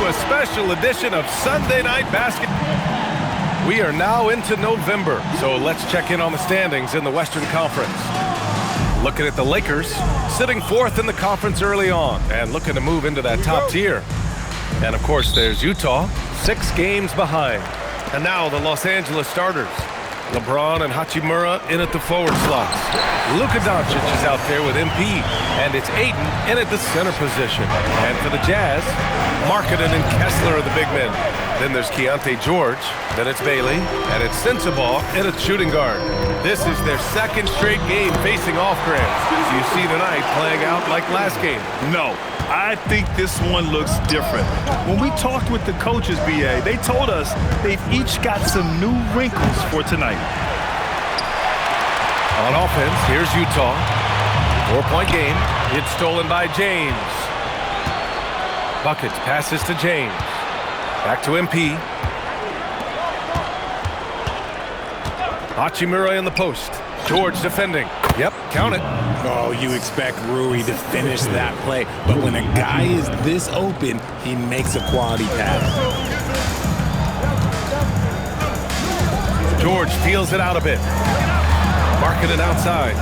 to a special edition of Sunday Night Basketball. We are now into November, so let's check in on the standings in the Western Conference. Looking at the Lakers, sitting fourth in the conference early on and looking to move into that top tier. And of course, there's Utah, 6 games behind. And now the Los Angeles starters. LeBron and Hachimura in at the forward slots. Luka Doncic is out there with MP, and it's Ayton in at the center position. And for the Jazz, Markkanen and Kessler are the big men. Then there's Keontae George, then it's Bailey, and it's Sensabaugh in at shooting guard. This is their second straight game facing off Grant. Do you see tonight playing out like last game? No. I think this one looks different. When we talked with the coaches, BA, they told us they've each got some new wrinkles for tonight. On offense, here's Utah. 4-point game. It's stolen by James. Buckets passes to James. Back to MP. Hachimura in the post. George defending. Yep, count it. Oh, you expect Rui to finish that play, but when a guy is this open, he makes a quality pass. George feels it out a bit. Markkanen outside.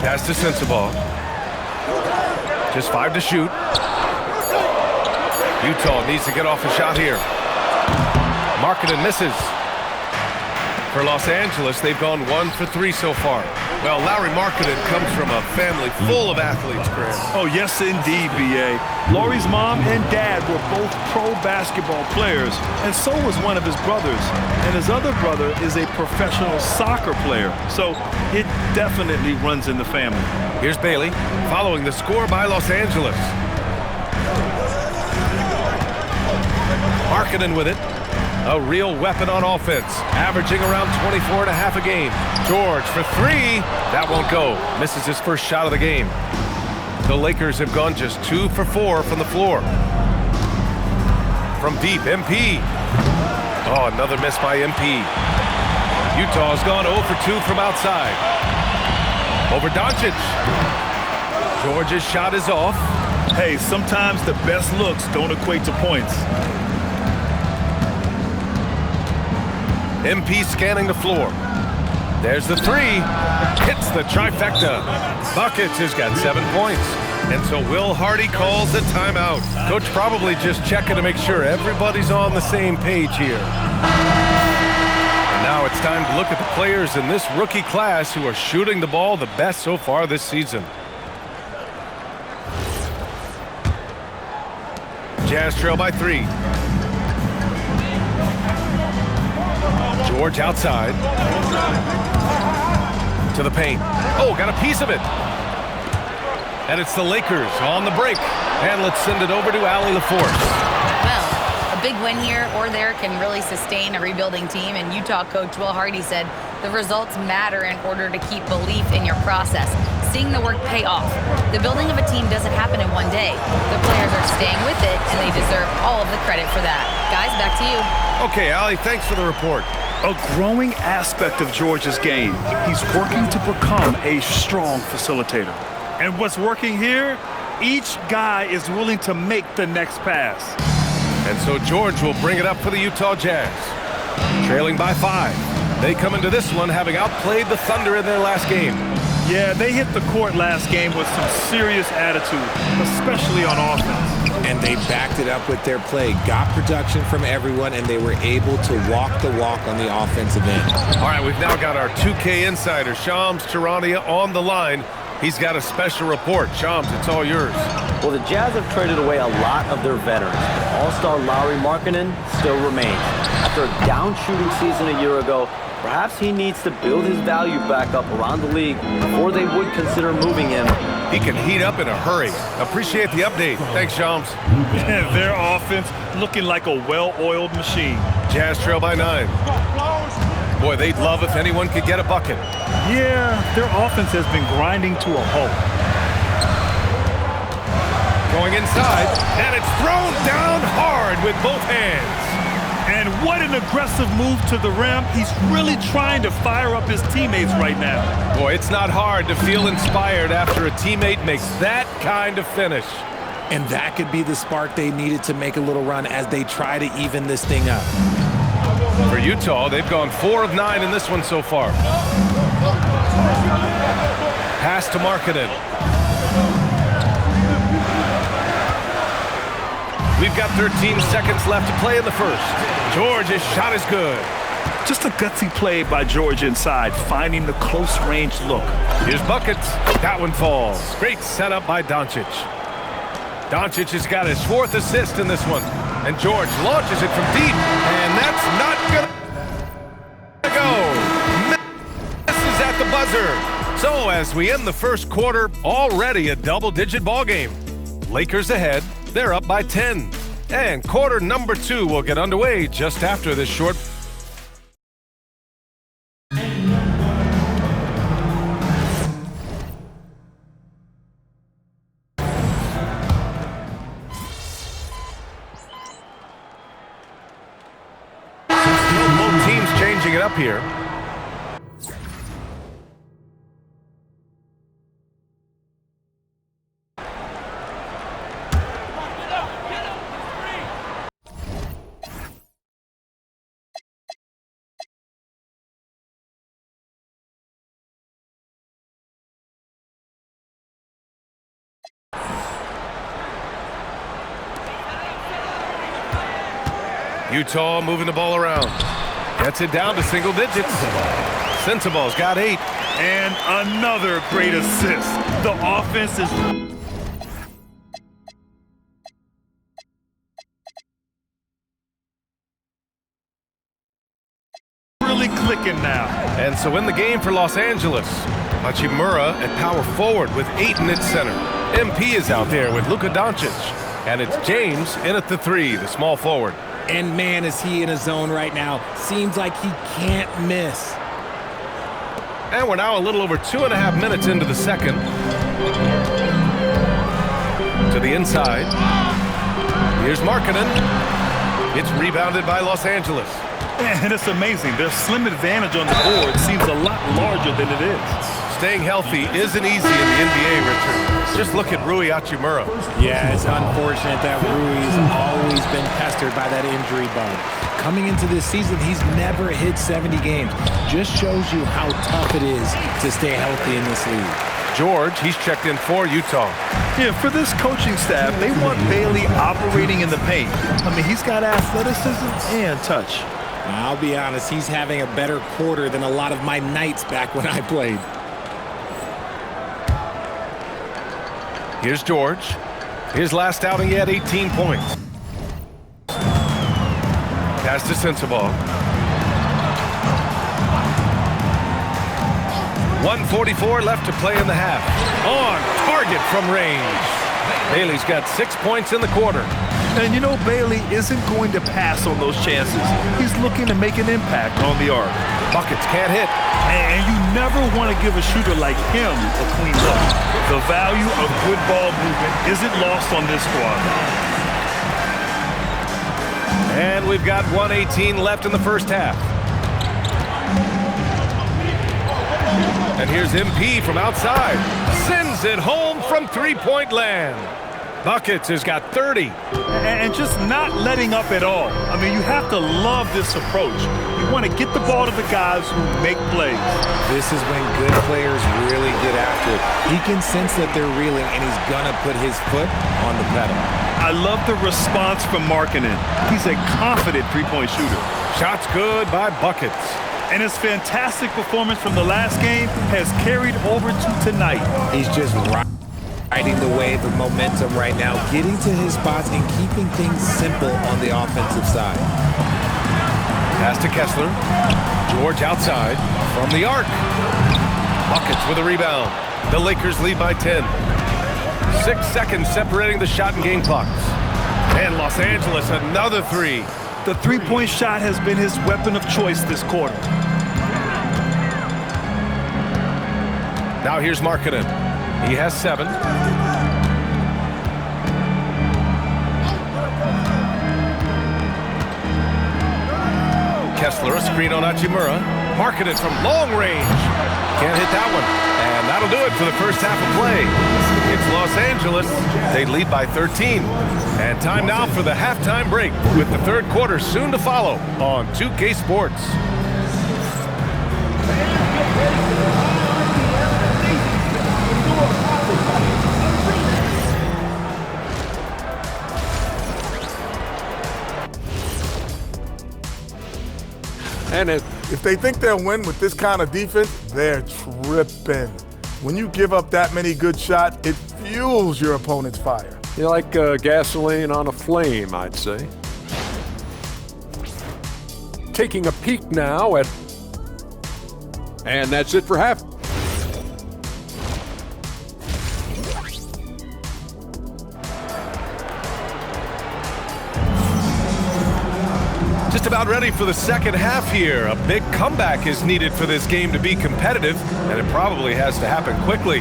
Pass to Sensabaugh. Just 5 to shoot. Utah needs to get off a shot here. Markkanen misses. For Los Angeles, they've gone 1 for 3 so far. Well, Lauri Markkanen comes from a family full of athletes, Chris. Oh, yes, indeed, B.A. Lauri's mom and dad were both pro basketball players, and so was one of his brothers. And his other brother is a professional soccer player, so it definitely runs in the family. Here's Bailey, following the score by Los Angeles. Markkanen with it. A real weapon on offense, averaging around 24 and a half a game. George for 3. That won't go. Misses his first shot of the game. The Lakers have gone just 2 for 4 from the floor. From deep, MP. Oh, another miss by MP. Utah's gone 0 for 2 from outside. Over Doncic. George's shot is off. Hey, sometimes the best looks don't equate to points. MP scanning the floor. There's the 3. Hits the trifecta. Buckets has got 7 points. And so Will Hardy calls the timeout. Coach probably just checking to make sure everybody's on the same page here. And now it's time to look at the players in this rookie class who are shooting the ball the best so far this season. Jazz trail by 3. George outside. To the paint. Oh, got a piece of it. And it's the Lakers on the break. And let's send it over to Allie LaForce. Well, a big win here or there can really sustain a rebuilding team. And Utah coach Will Hardy said the results matter in order to keep belief in your process. Seeing the work pay off. The building of a team doesn't happen in one day. The players are staying with it, and they deserve all of the credit for that. Guys, back to you. Okay, Allie, thanks for the report. A growing aspect of George's game. He's working to become a strong facilitator. And what's working here? Each guy is willing to make the next pass. And so George will bring it up for the Utah Jazz. Trailing by 5. They come into this one having outplayed the Thunder in their last game. Yeah, they hit the court last game with some serious attitude, especially on offense. And they backed it up with their play, got production from everyone, and they were able to walk the walk on the offensive end. All right, we've now got our 2K insider, Shams Charania, on the line. He's got a special report. Shams, it's all yours. Well, the Jazz have traded away a lot of their veterans. All-star Lauri Markkanen still remains. After a down shooting season a year ago, perhaps he needs to build his value back up around the league before they would consider moving him. He can heat up in a hurry. Appreciate the update. Thanks, Shams. And their offense looking like a well-oiled machine. Jazz trail by 9. Boy, they'd love if anyone could get a bucket. Yeah, their offense has been grinding to a halt. Going inside, and it's thrown down hard with both hands. And what an aggressive move to the rim. He's really trying to fire up his teammates right now. Boy, it's not hard to feel inspired after a teammate makes that kind of finish. And that could be the spark they needed to make a little run as they try to even this thing up. For Utah, they've gone 4 of 9 in this one so far. Pass to Markkanen. We've got 13 seconds left to play in the first. George's shot is good. Just a gutsy play by George inside, finding the close-range look. Here's buckets. That one falls. Great setup by Doncic. Doncic has got his 4th assist in this one. And George launches it from deep. And that's not gonna go. Misses at the buzzer. So as we end the first quarter, already a double-digit ball game. Lakers ahead. They're up by 10. And quarter number 2 will get underway just after this short. Both teams changing it up here. Utah moving the ball around. Gets it down to single digits. Sensabaugh's got 8. And another great assist. The offense is really clicking now. And so in the game for Los Angeles, Hachimura at power forward with Ayton at center. MP is out there with Luka Doncic. And it's James in at the 3, the small forward. And man, is he in a zone right now. Seems like he can't miss. And we're now a little over 2.5 minutes into the second. To the inside. Here's Markkanen. It's rebounded by Los Angeles. And it's amazing. Their slim advantage on the board seems a lot larger than it is. Staying healthy isn't easy in the NBA, Richard. Just look at Rui Hachimura. Yeah, it's unfortunate that Rui's always been pestered by that injury bug. Coming into this season, he's never hit 70 games. Just shows you how tough it is to stay healthy in this league. George, he's checked in for Utah. Yeah, for this coaching staff, they want Bailey operating in the paint. I mean, he's got athleticism and touch. Now, I'll be honest, he's having a better quarter than a lot of my nights back when I played. Here's George. His last outing, he had 18 points. Pass to Sensabaugh. 1:44 left to play in the half. On target from range. Bailey's got 6 points in the quarter. And you know Bailey isn't going to pass on those chances. He's looking to make an impact on the arc. Buckets can't hit. And you never want to give a shooter like him a clean look. The value of good ball movement isn't lost on this squad. And we've got 1:18 left in the first half. And here's MP from outside. Sends it home from three-point land. Buckets has got 30. And just not letting up at all. I mean, you have to love this approach. You want to get the ball to the guys who make plays. This is when good players really get after it. He can sense that they're reeling, and he's going to put his foot on the pedal. I love the response from Markkanen. He's a confident three-point shooter. Shots good by Buckets. And his fantastic performance from the last game has carried over to tonight. He's just riding the wave of momentum right now, getting to his spots and keeping things simple on the offensive side. Pass to Kessler. George outside from the arc. Buckets with a rebound. The Lakers lead by 10. 6 seconds separating the shot and game clocks. And Los Angeles another 3. The three-point shot has been his weapon of choice this quarter. Now here's Markkanen. He has 7. Kessler, a screen on Hachimura. Marking it from long range. Can't hit that one. And that'll do it for the first half of play. It's Los Angeles. They lead by 13. And time now for the halftime break, with the third quarter soon to follow on 2K Sports. And if they think they'll win with this kind of defense, they're tripping. When you give up that many good shots, it fuels your opponent's fire. You're like gasoline on a flame, I'd say. Taking a peek now at... And that's it for half. Just about ready for the second half here. A big comeback is needed for this game to be competitive, and it probably has to happen quickly.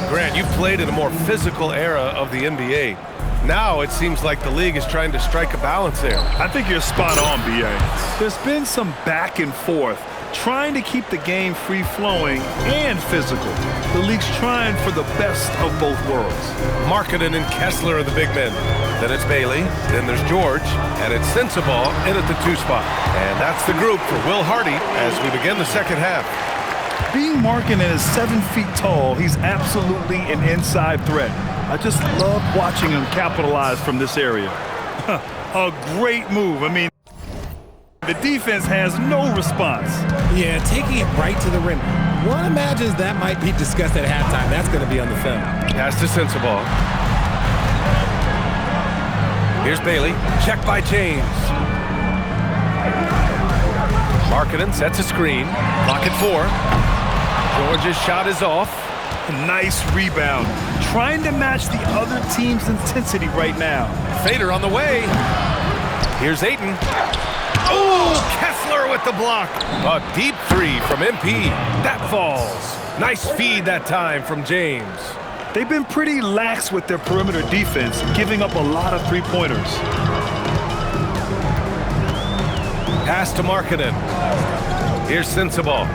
Grant, you've played in a more physical era of the NBA. Now it seems like the league is trying to strike a balance there. I think you're spot on, B.A. There's been some back and forth, trying to keep the game free-flowing and physical. The league's trying for the best of both worlds. Markkanen and Kessler are the big men. Then it's Bailey, then there's George, and it's Sensabaugh in at the 2 spot. And that's the group for Will Hardy as we begin the second half. Being Markkanen is 7 feet tall, he's absolutely an inside threat. I just love watching him capitalize from this area. A great move. I mean, the defense has no response. Yeah, taking it right to the rim. One imagines that might be discussed at halftime. That's going to be on the film. Pass to Sensabaugh. Here's Bailey. Check by James. Markkanen sets a screen. Clock at 4. George's shot is off. Nice rebound. Trying to match the other team's intensity right now. Fader on the way. Here's Ayton. Oh, Kessler with the block. A deep 3 from MP. That falls. Nice feed that time from James. They've been pretty lax with their perimeter defense, giving up a lot of three-pointers. Pass to Markkanen. Here's Sensabaugh.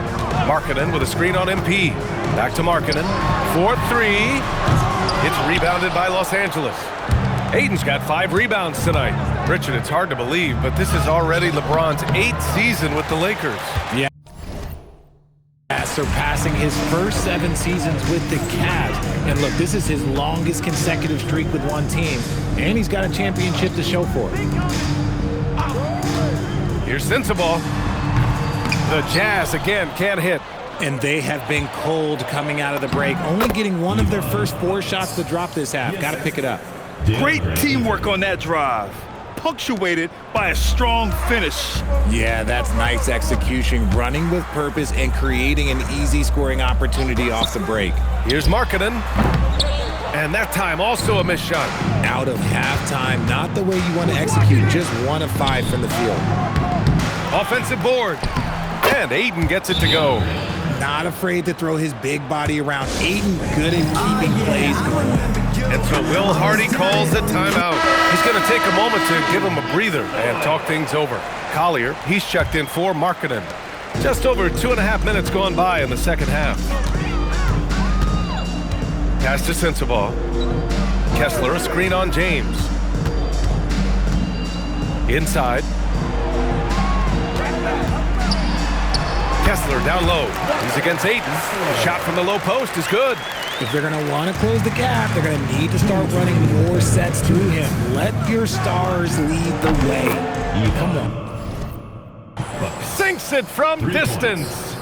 Markkanen with a screen on MP. Back to Markkanen. 4-3. It's rebounded by Los Angeles. Ayton's got 5 rebounds tonight. Richard, it's hard to believe, but this is already LeBron's 8th season with the Lakers. Yeah. Surpassing his first 7 seasons with the Cavs. And look, this is his longest consecutive streak with one team, and he's got a championship to show for it. Here's Sensabaugh. The Jazz again can't hit. And they have been cold coming out of the break, only getting one of their first 4 shots to drop this half. Got to pick it up. Great teamwork on that drive, punctuated by a strong finish. Yeah, that's nice execution, running with purpose and creating an easy scoring opportunity off the break. Here's Markkanen. And that time also a missed shot. Out of halftime, not the way you want to execute, just 1 of 5 from the field. Offensive board. And Ayton gets it to go. Not afraid to throw his big body around. Ayton good at keeping plays going. And so Will Hardy calls the timeout. He's going to take a moment to give him a breather and talk things over. Collier, he's checked in for Markkanen. Just over 2.5 minutes gone by in the second half. Pass to Sensabaugh. Kessler, a screen on James. Inside. Kessler down low. He's against Ayton. The shot from the low post is good. If they're going to want to close the gap, they're going to need to start running more sets through him. Let your stars lead the way. Come on. Sinks it from distance.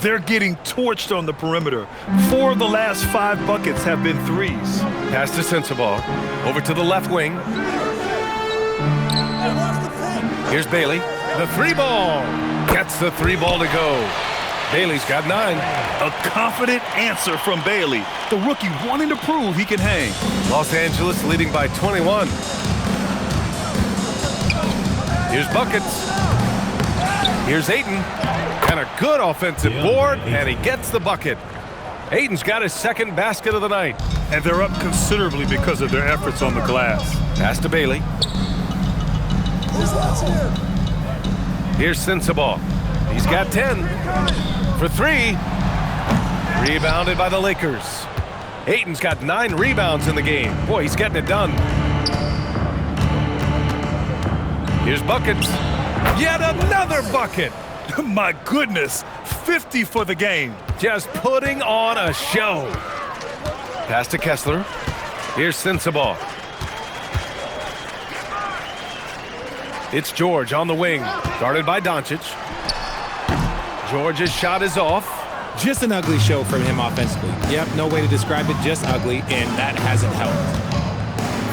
They're getting torched on the perimeter. 4 of the last 5 buckets have been threes. Pass to Sensabaugh. Over to the left wing. Here's Bailey. The 3 ball. Gets the 3 ball to go. Bailey's got 9. A confident answer from Bailey. The rookie wanting to prove he can hang. Los Angeles leading by 21. Here's buckets. Here's Ayton. And a good offensive board, and he gets the bucket. Ayton's got his 2nd basket of the night. And they're up considerably because of their efforts on the glass. Pass to Bailey. Here's Sensabaugh. He's got 10. For 3. Rebounded by the Lakers. Ayton's got 9 rebounds in the game. Boy, he's getting it done. Here's buckets. Yet another bucket. My goodness, 50 for the game. Just putting on a show. Pass to Kessler. Here's Sensabaugh. It's George on the wing, guarded by Doncic. George's shot is off. Just an ugly show from him offensively. Yep, no way to describe it, just ugly, and that hasn't helped.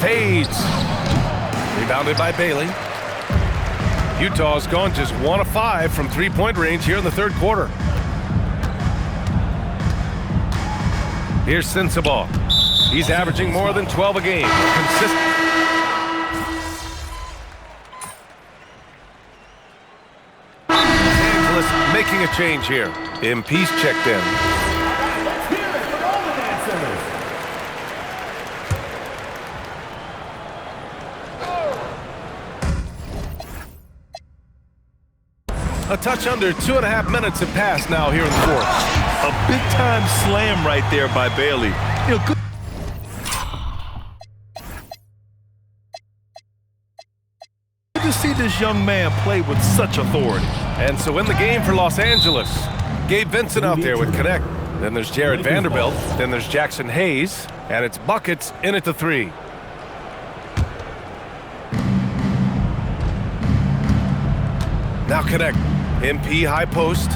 Fades. Rebounded by Bailey. Utah's gone just 1 of 5 from three-point range here in the third quarter. Here's Sensabaugh. He's averaging more than 12 a game. Consistent. Angeles making a change here. MP's checked in. A touch under 2.5 minutes have passed now here in the fourth. A big-time slam right there by Bailey. You know, good to see this young man play with such authority. And so in the game for Los Angeles, Gabe Vincent out there with connect. Then there's Jared Vanderbilt. Then there's Jackson Hayes. And it's buckets in at the 3. Now connect. MP high post.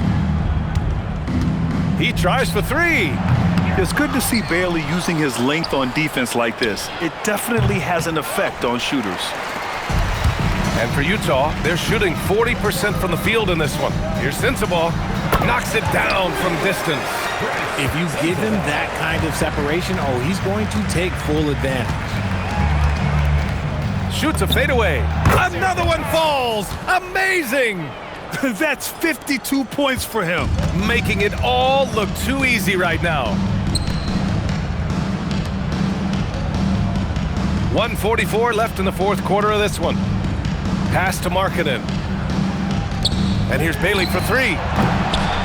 He tries for 3. It's good to see Bailey using his length on defense like this. It definitely has an effect on shooters. And for Utah, they're shooting 40% from the field in this one. Here's Sensabaugh. Knocks it down from distance. If you give him that kind of separation, oh, he's going to take full advantage. Shoots a fadeaway. Another one falls. Amazing. That's 52 points for him. Making it all look too easy right now. 1:44 left in the fourth quarter of this one. Pass to Markkanen. And here's Bailey for 3.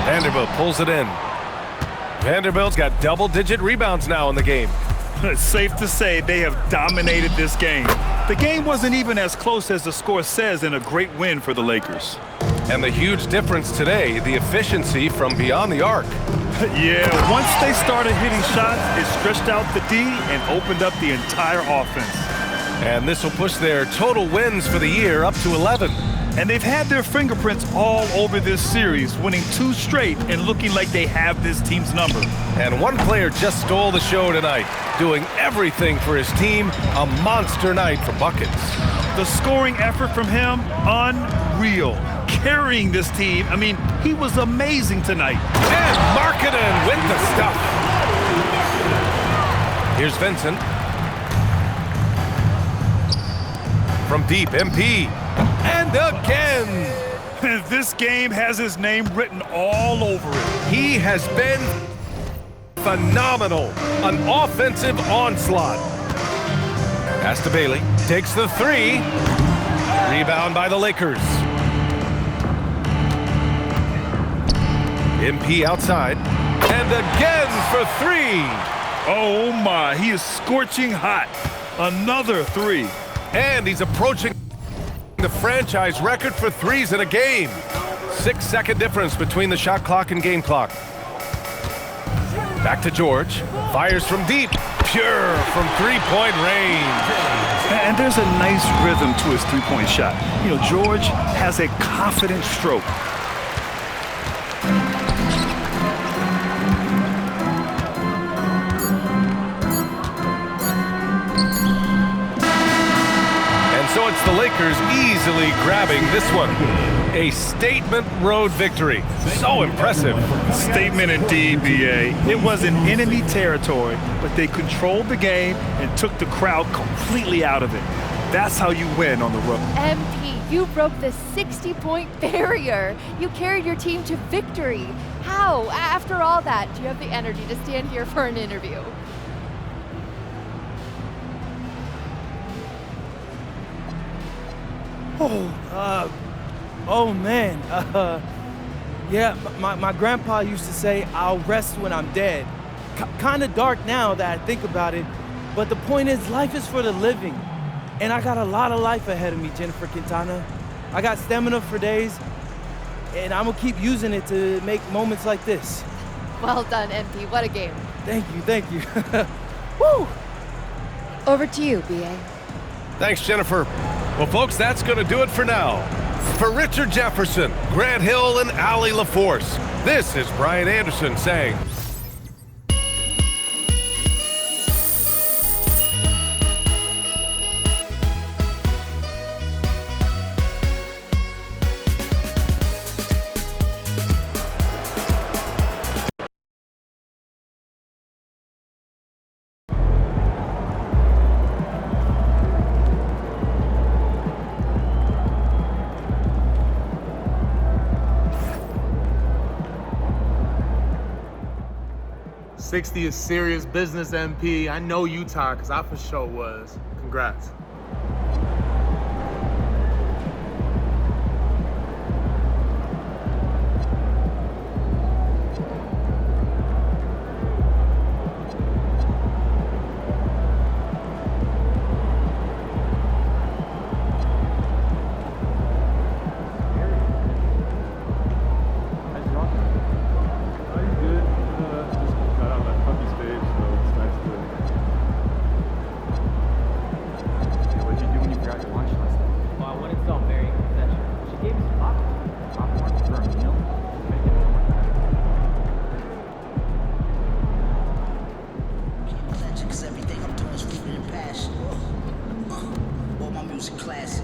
Vanderbilt pulls it in. Vanderbilt's got double-digit rebounds now in the game. It's safe to say they have dominated this game. The game wasn't even as close as the score says in a great win for the Lakers. And the huge difference today, the efficiency from beyond the arc. Yeah, once they started hitting shots, it stretched out the D and opened up the entire offense. And this will push their total wins for the year up to 11. And they've had their fingerprints all over this series, winning 2 straight and looking like they have this team's number. And one player just stole the show tonight, doing everything for his team. A monster night for buckets. The scoring effort from him, unreal. Carrying this team, I mean, he was amazing tonight. And Markkanen with the stuff. Here's Vincent. From deep, MP. And again. This game has his name written all over it. He has been phenomenal. An offensive onslaught. Pass to Bailey. Takes the 3. Rebound by the Lakers. MP outside. And again for 3. Oh my, he is scorching hot. Another 3. And he's approaching the franchise record for 3s in a game. 6-second difference between the shot clock and game clock. Back to George. Fires from deep. Pure from three-point range. And there's a nice rhythm to his three-point shot. You know, George has a confident stroke. So it's the Lakers easily grabbing this one. A statement road victory. So impressive. Statement indeed, BA. It was in enemy territory, but they controlled the game and took the crowd completely out of it. That's how you win on the road. MP, you broke the 60-point barrier. You carried your team to victory. How, after all that, do you have the energy to stand here for an interview? Oh man. Yeah, my grandpa used to say, I'll rest when I'm dead. Kind of dark now that I think about it, but the point is, life is for the living. And I got a lot of life ahead of me, Jennifer Quintana. I got stamina for days, and I'm gonna keep using it to make moments like this. Well done, MD. What a game. Thank you. Woo! Over to you, BA. Thanks, Jennifer. Well, folks, that's going to do it for now. For Richard Jefferson, Grant Hill, and Allie LaForce, this is Brian Anderson saying... '60 is serious business, MP. I know you tired, because I for sure was. Congrats. Everything I'm doing is rooted in passion. All my music classics.